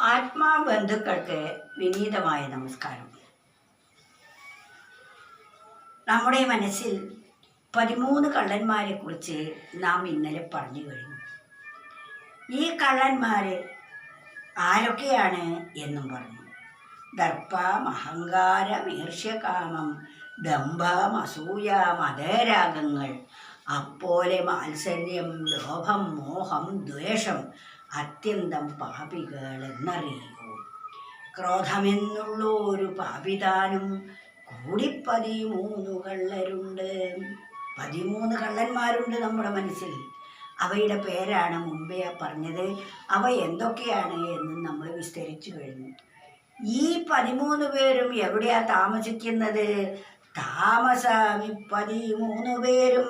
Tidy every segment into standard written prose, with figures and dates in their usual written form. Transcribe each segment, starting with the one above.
ആത്മാബന്ധുക്കൾക്ക് വിനീതമായ നമസ്കാരം. നമ്മുടെ മനസ്സിൽ 13 കള്ളന്മാരെക്കുറിച്ച് നാം ഇന്നലെ പറഞ്ഞു കഴിഞ്ഞു. ഈ കള്ളന്മാർ ആരൊക്കെയാണ് എന്നും പറഞ്ഞു. ദർപ്പം, അഹങ്കാരം, ഈർഷ്യകാമം, ദംഭം, അസൂയ, മതരാഗങ്ങൾ, അപ്പോലെ മാത്സര്യം, ലോഭം, മോഹം, ദ്വേഷം അത്യന്തം പാപികൾ എന്നറിയൂ. ക്രോധമെന്നുള്ള ഒരു പാപിതാനും കൂടി 13 കള്ളരുണ്ട്. 13 കള്ളന്മാരുണ്ട് നമ്മുടെ മനസ്സിൽ. അവയുടെ പേരാണ് മുമ്പേ പറഞ്ഞത്. അവ എന്തൊക്കെയാണ് എന്ന് നമ്മൾ വിസ്തരിച്ചു കഴിഞ്ഞു. ഈ 13 പേരും എവിടെയാ താമസിക്കുന്നത്? 13 പേരും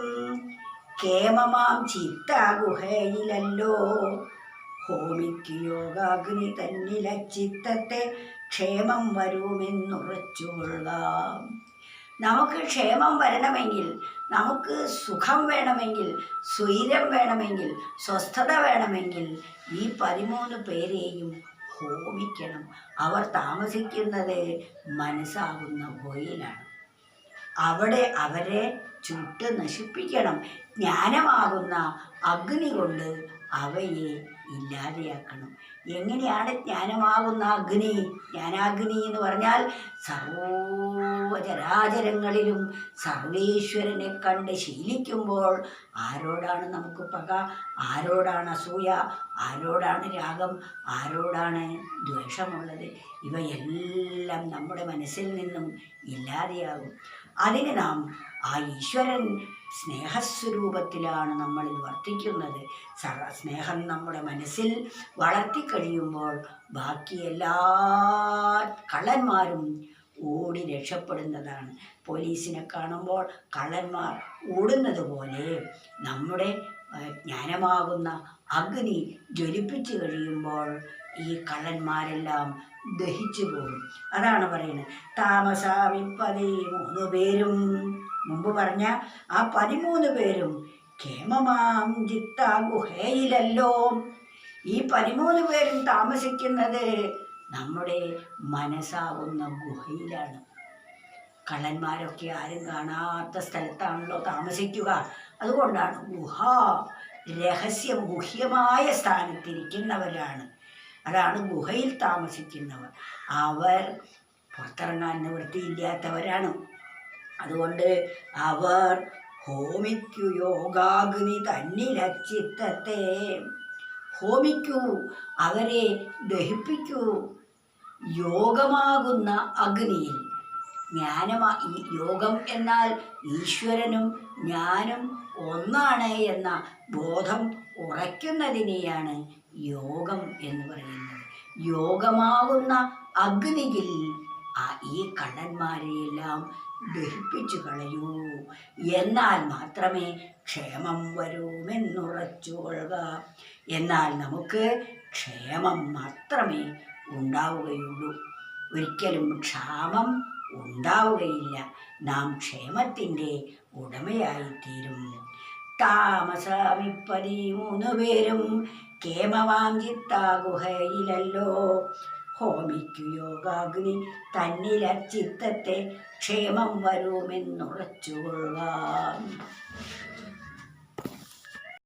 കേമമാം ചിത്തഗുഹയിലല്ലോ. ഹോമിക്ക് യോഗാഗ്നി തന്നില ചിത്തത്തെ ക്ഷേമം വരുമെന്നുറച്ചുകൊള്ളുക. നമുക്ക് ക്ഷേമം വരണമെങ്കിൽ, നമുക്ക് സുഖം വേണമെങ്കിൽ, സ്വൈരം വേണമെങ്കിൽ, സ്വസ്ഥത വേണമെങ്കിൽ ഈ 13 പേരെയും ഹോമിക്കണം. അവർ താമസിക്കുന്നത് മനസ്സാകുന്ന ഗുഹയിലാണ്. അവിടെ അവരെ ചുട്ട് നശിപ്പിക്കണം. ജ്ഞാനമാകുന്ന അഗ്നി കൊണ്ട് അവയെ ഇല്ലാതെയാക്കണം. എങ്ങനെയാണ് ജ്ഞാനമാകുന്ന അഗ്നി? ജ്ഞാനാഗ്നി എന്ന് പറഞ്ഞാൽ സർവചരാചരങ്ങളിലും സർവേശ്വരനെ കണ്ട് ശീലിക്കുമ്പോൾ ആരോടാണ് നമുക്ക് പക? ആരോടാണ് അസൂയ? ആരോടാണ് രാഗം? ആരോടാണ് ദ്വേഷമുള്ളത്? ഇവയെല്ലാം നമ്മുടെ മനസ്സിൽ നിന്നും ഇല്ലാതെയാകും. അതിന് നാം ആ ഈശ്വരൻ സ്നേഹസ്വരൂപത്തിലാണ് നമ്മളിൽ വർത്തിക്കുന്നത്. സ്നേഹം നമ്മുടെ മനസ്സിൽ വളർത്തിക്കഴിയുമ്പോൾ ബാക്കി എല്ലാ കള്ളന്മാരും ഓടി രക്ഷപ്പെടുന്നതാണ്. പോലീസിനെ കാണുമ്പോൾ കള്ളന്മാർ ഓടുന്നത് പോലെ നമ്മുടെ ജ്ഞാനമാകുന്ന അഗ്നി ജ്വലിപ്പിച്ചു കഴിയുമ്പോൾ ഈ കള്ളന്മാരെല്ലാം ദഹിച്ചു പോകും. അതാണ് പറയുന്നത്. 13 പേരും, മുമ്പ് പറഞ്ഞ ആ 13 പേരും കേമമാം ചിത്ത ഗുഹയിലല്ലോ. ഈ 13 പേരും താമസിക്കുന്നത് നമ്മുടെ മനസ്സാവുന്ന ഗുഹയിലാണ്. കള്ളന്മാരൊക്കെ ആരും കാണാത്ത സ്ഥലത്താണല്ലോ താമസിക്കുക. അതുകൊണ്ടാണ് ഗുഹ. രഹസ്യം, ഗുഹ്യമായ സ്ഥാനത്തിരിക്കുന്നവരാണ്. അതാണ് ഗുഹയിൽ താമസിക്കുന്നവർ. അവർ പുറത്തിറങ്ങാൻ നിവൃത്തിയില്ലാത്തവരാണ്. അതുകൊണ്ട് അവർ ഹോമിക്കു യോഗാഗ്നി തന്നില ചിത്തത്തെ. ഹോമിക്കൂ, അവരെ ദഹിപ്പിക്കൂ യോഗമാകുന്ന അഗ്നിയിൽ. ഈ യോഗം എന്നാൽ ഈശ്വരനും ഞാനും ഒന്നാണ് എന്ന ബോധം ഉറയ്ക്കുന്നതിനെയാണ് യോഗം എന്ന് പറയുന്നത്. യോഗമാകുന്ന അഗ്നിയിൽ ഈ കള്ളന്മാരെയെല്ലാം ദഹിപ്പിച്ചു കളയൂ. എന്നാൽ മാത്രമേ ക്ഷേമം വരുമെന്നുറച്ചുകൊള്ളുക. എന്നാൽ നമുക്ക് ക്ഷേമം മാത്രമേ ഉണ്ടാവുകയുള്ളൂ. ഒരിക്കലും ക്ഷാമം ഉണ്ടാവുകയില്ല. നാം ക്ഷേമത്തിൻ്റെ ഉടമയായിത്തീരും. 13 പേരും കേമമാം ചിത്ത ഗുഹയിലല്ലോ. ഹോമിക്കു യോഗാഗ്നി തന്നില ചിത്തത്തെ ക്ഷേമം വരുമെന്നുറച്ചുകൊള്ളുക.